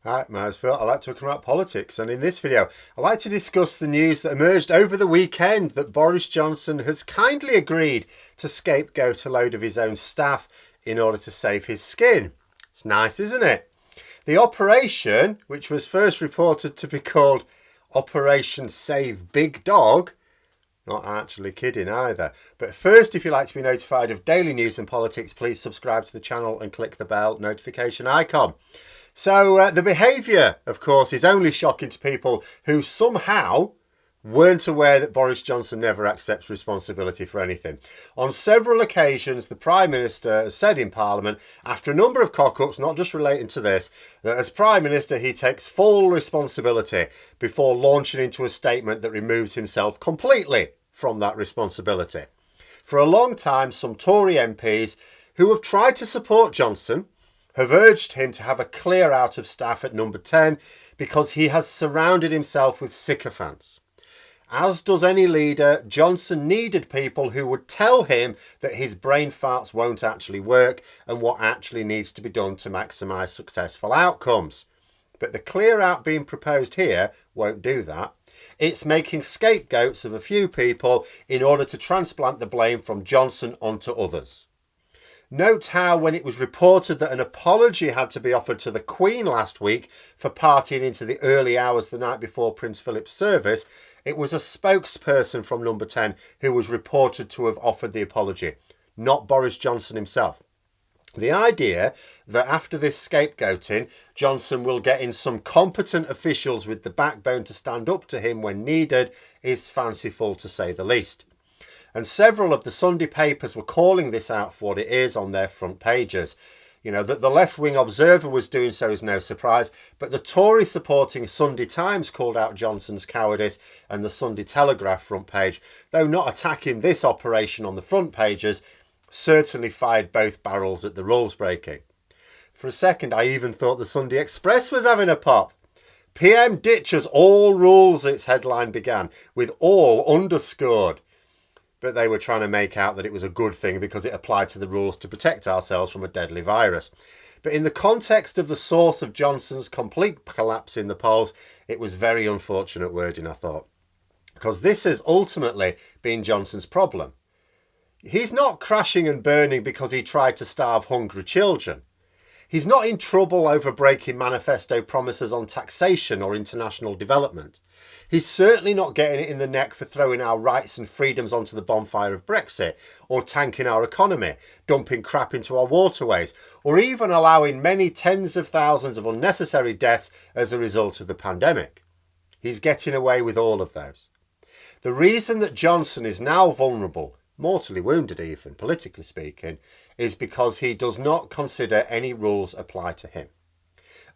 Hi, my name's Phil. I like talking about politics, and in this video I like to discuss the news that emerged over the weekend that Boris Johnson has kindly agreed to scapegoat a load of his own staff in order to save his skin. It's nice, isn't it? The operation, which was first reported to be called Operation Save Big Dog, not actually kidding either. But first, if you'd like to be notified of daily news and politics, please subscribe to the channel and click the bell notification icon. So the behaviour, of course, is only shocking to people who somehow weren't aware that Boris Johnson never accepts responsibility for anything. On several occasions, the Prime Minister has said in Parliament, after a number of cock-ups, not just relating to this, that as Prime Minister he takes full responsibility before launching into a statement that removes himself completely from that responsibility. For a long time, some Tory MPs who have tried to support Johnson have urged him to have a clear out of staff at number 10 because he has surrounded himself with sycophants. As does any leader, Johnson needed people who would tell him that his brain farts won't actually work and what actually needs to be done to maximise successful outcomes. But the clear out being proposed here won't do that. It's making scapegoats of a few people in order to transplant the blame from Johnson onto others. Note how when it was reported that an apology had to be offered to the Queen last week for partying into the early hours the night before Prince Philip's service, it was a spokesperson from number 10 who was reported to have offered the apology, not Boris Johnson himself. The idea that after this scapegoating, Johnson will get in some competent officials with the backbone to stand up to him when needed is fanciful to say the least. And several of the Sunday papers were calling this out for what it is on their front pages. You know, that the left-wing Observer was doing so is no surprise, but the Tory-supporting Sunday Times called out Johnson's cowardice and the Sunday Telegraph front page, though not attacking this operation on the front pages, certainly fired both barrels at the rules breaking. For a second, I even thought the Sunday Express was having a pop. PM ditches all rules, its headline began, with all underscored. But they were trying to make out that it was a good thing because it applied to the rules to protect ourselves from a deadly virus. But in the context of the source of Johnson's complete collapse in the polls, it was very unfortunate wording, I thought. Because this has ultimately been Johnson's problem. He's not crashing and burning because he tried to starve hungry children. He's not in trouble over breaking manifesto promises on taxation or international development. He's certainly not getting it in the neck for throwing our rights and freedoms onto the bonfire of Brexit, or tanking our economy, dumping crap into our waterways, or even allowing many tens of thousands of unnecessary deaths as a result of the pandemic. He's getting away with all of those. The reason that Johnson is now vulnerable, mortally wounded even, politically speaking, is because he does not consider any rules apply to him.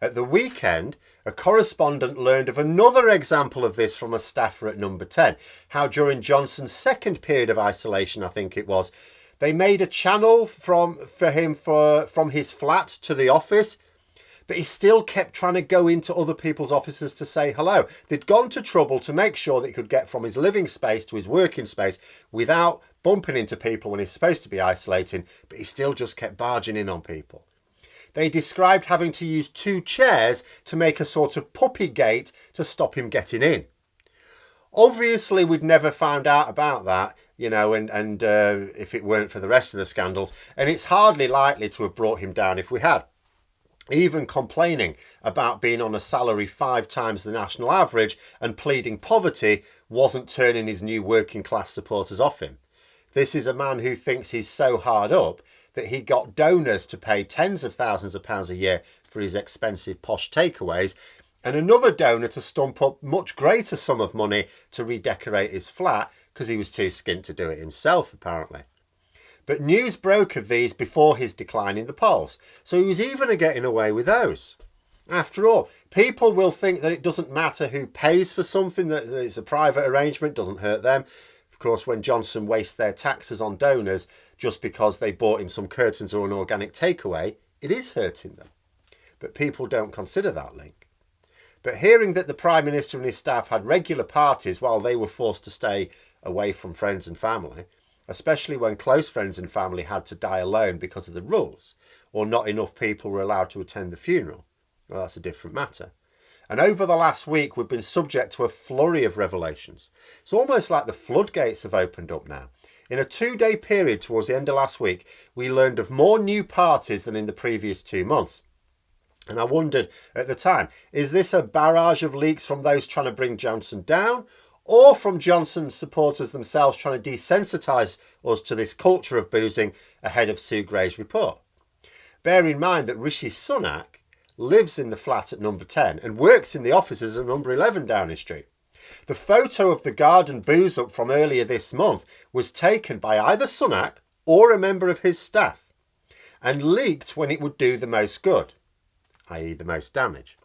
At the weekend, a correspondent learned of another example of this from a staffer at number 10, how during Johnson's second period of isolation, I think it was, they made a channel for him from his flat to the office, but he still kept trying to go into other people's offices to say hello. They'd gone to trouble to make sure that he could get from his living space to his working space without bumping into people when he's supposed to be isolating, but he still just kept barging in on people. They described having to use 2 chairs to make a sort of puppy gate to stop him getting in. Obviously, we'd never found out about that, you know, and if it weren't for the rest of the scandals, and it's hardly likely to have brought him down if we had. Even complaining about being on a salary 5 times the national average and pleading poverty wasn't turning his new working class supporters off him. This is a man who thinks he's so hard up that he got donors to pay tens of thousands of pounds a year for his expensive posh takeaways, and another donor to stump up much greater sum of money to redecorate his flat because he was too skint to do it himself, apparently. But news broke of these before his decline in the polls, so he was even getting away with those. After all, people will think that it doesn't matter who pays for something, that it's a private arrangement, doesn't hurt them. Of course, when Johnson wastes their taxes on donors just because they bought him some curtains or an organic takeaway, it is hurting them. But people don't consider that link. But hearing that the Prime Minister and his staff had regular parties while they were forced to stay away from friends and family, especially when close friends and family had to die alone because of the rules, or not enough people were allowed to attend the funeral, Well, that's a different matter. And over the last week, we've been subject to a flurry of revelations. It's almost like the floodgates have opened up now. In a 2-day period towards the end of last week, we learned of more new parties than in the previous 2 months. And I wondered at the time, is this a barrage of leaks from those trying to bring Johnson down, or from Johnson's supporters themselves trying to desensitise us to this culture of boozing ahead of Sue Gray's report? Bear in mind that Rishi Sunak lives in the flat at number 10 and works in the offices at number 11 Downing Street. The photo of the garden booze up from earlier this month was taken by either Sunak or a member of his staff and leaked when it would do the most good, i.e. the most damage.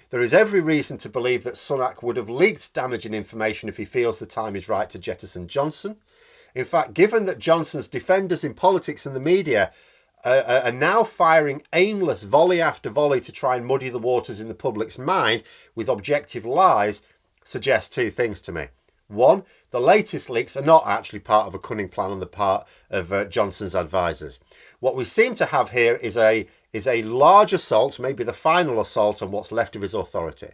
There is every reason to believe that Sunak would have leaked damaging information if he feels the time is right to jettison Johnson. In fact, given that Johnson's defenders in politics and the media are now firing aimless volley after volley to try and muddy the waters in the public's mind with objective lies, suggests 2 things to me. One, the latest leaks are not actually part of a cunning plan on the part of Johnson's advisors. What we seem to have here is a large assault, maybe the final assault on what's left of his authority.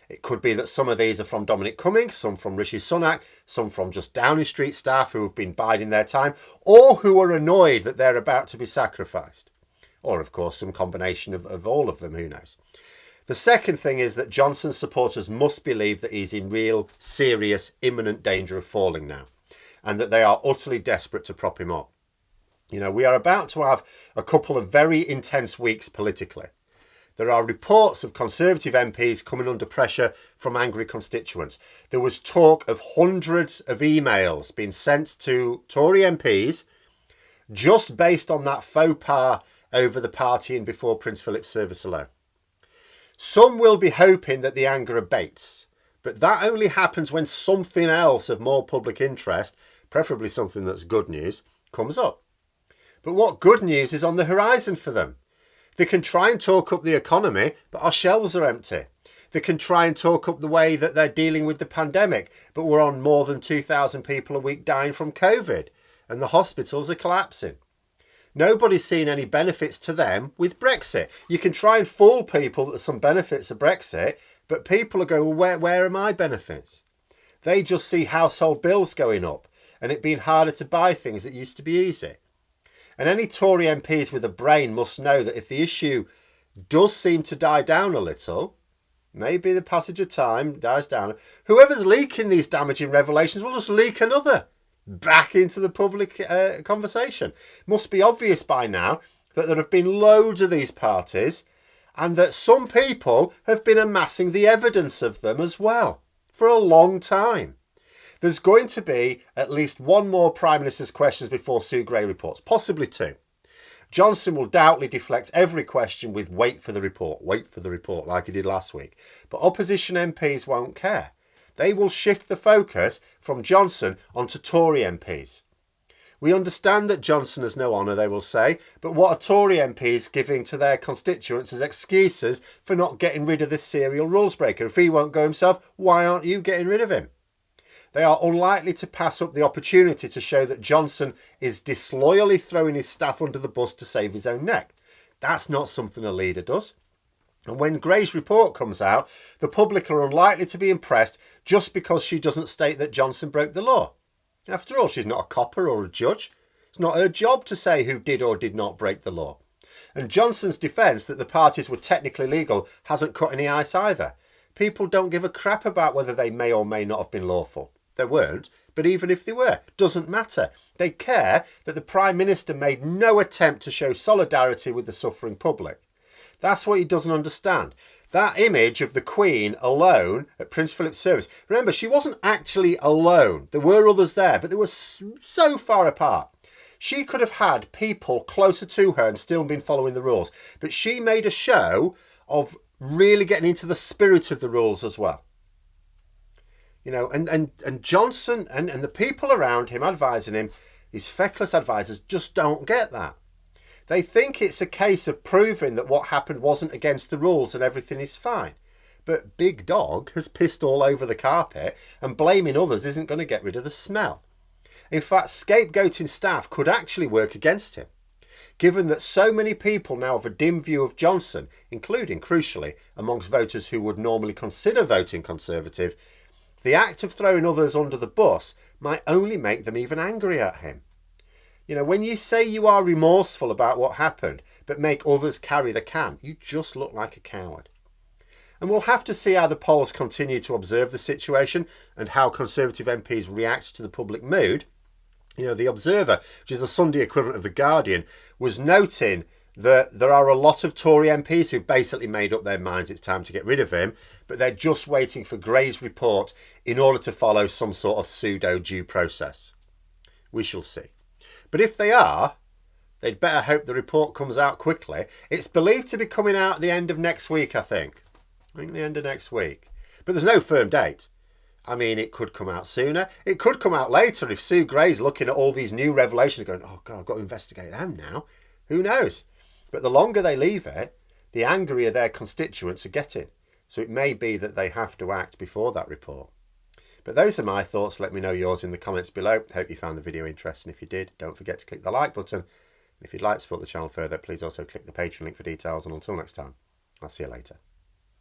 It could be that some of these are from Dominic Cummings, some from Rishi Sunak, some from just Downing Street staff who have been biding their time, or who are annoyed that they're about to be sacrificed. Or, of course, some combination of all of them, who knows. The second thing is that Johnson's supporters must believe that he's in real, serious, imminent danger of falling now, and that they are utterly desperate to prop him up. You know, we are about to have a couple of very intense weeks politically. There are reports of Conservative MPs coming under pressure from angry constituents. There was talk of hundreds of emails being sent to Tory MPs just based on that faux pas over the partying before Prince Philip's service alone. Some will be hoping that the anger abates, but that only happens when something else of more public interest, preferably something that's good news, comes up. But what good news is on the horizon for them? They can try and talk up the economy, but our shelves are empty. They can try and talk up the way that they're dealing with the pandemic, but we're on more than 2,000 people a week dying from COVID, and the hospitals are collapsing. Nobody's seen any benefits to them with Brexit. You can try and fool people that there's some benefits of Brexit, but people are going, well, where are my benefits? They just see household bills going up and it being harder to buy things that used to be easy. And any Tory MPs with a brain must know that if the issue does seem to die down a little, maybe the passage of time dies down, whoever's leaking these damaging revelations will just leak another back into the public conversation. It must be obvious by now that there have been loads of these parties and that some people have been amassing the evidence of them as well for a long time. There's going to be at least one more Prime Minister's questions before Sue Gray reports, possibly 2. Johnson will doubtly deflect every question with wait for the report, like he did last week. But opposition MPs won't care. They will shift the focus from Johnson onto Tory MPs. We understand that Johnson has no honour, they will say, but what are Tory MPs giving to their constituents as excuses for not getting rid of this serial rules breaker? If he won't go himself, why aren't you getting rid of him? They are unlikely to pass up the opportunity to show that Johnson is disloyally throwing his staff under the bus to save his own neck. That's not something a leader does. And when Gray's report comes out, the public are unlikely to be impressed just because she doesn't state that Johnson broke the law. After all, she's not a copper or a judge. It's not her job to say who did or did not break the law. And Johnson's defence that the parties were technically legal hasn't cut any ice either. People don't give a crap about whether they may or may not have been lawful. They weren't, but even if they were, doesn't matter. They care that the Prime Minister made no attempt to show solidarity with the suffering public. That's what he doesn't understand. That image of the Queen alone at Prince Philip's service. Remember, she wasn't actually alone. There were others there, but they were so far apart. She could have had people closer to her and still been following the rules. But she made a show of really getting into the spirit of the rules as well. You know, and Johnson and the people around him advising him, his feckless advisors, just don't get that. They think it's a case of proving that what happened wasn't against the rules and everything is fine. But Big Dog has pissed all over the carpet and blaming others isn't going to get rid of the smell. In fact, scapegoating staff could actually work against him. given that so many people now have a dim view of Johnson, including, crucially, amongst voters who would normally consider voting Conservative, the act of throwing others under the bus might only make them even angrier at him. You know, when you say you are remorseful about what happened, but make others carry the can, you just look like a coward. And we'll have to see how the polls continue to observe the situation and how Conservative MPs react to the public mood. You know, the Observer, which is the Sunday equivalent of The Guardian, was noting that there are a lot of Tory MPs who've basically made up their minds it's time to get rid of him, but they're just waiting for Gray's report in order to follow some sort of pseudo due process. We shall see. But if they are, they'd better hope the report comes out quickly. It's believed to be coming out at the end of next week, I think the end of next week. But there's no firm date. I mean, it could come out sooner. It could come out later if Sue Gray's looking at all these new revelations going, oh God, I've got to investigate them now. Who knows? But the longer they leave it, the angrier their constituents are getting. So it may be that they have to act before that report. But those are my thoughts. Let me know yours in the comments below. Hope you found the video interesting. If you did, don't forget to click the like button. And if you'd like to support the channel further, please also click the Patreon link for details. And until next time, I'll see you later.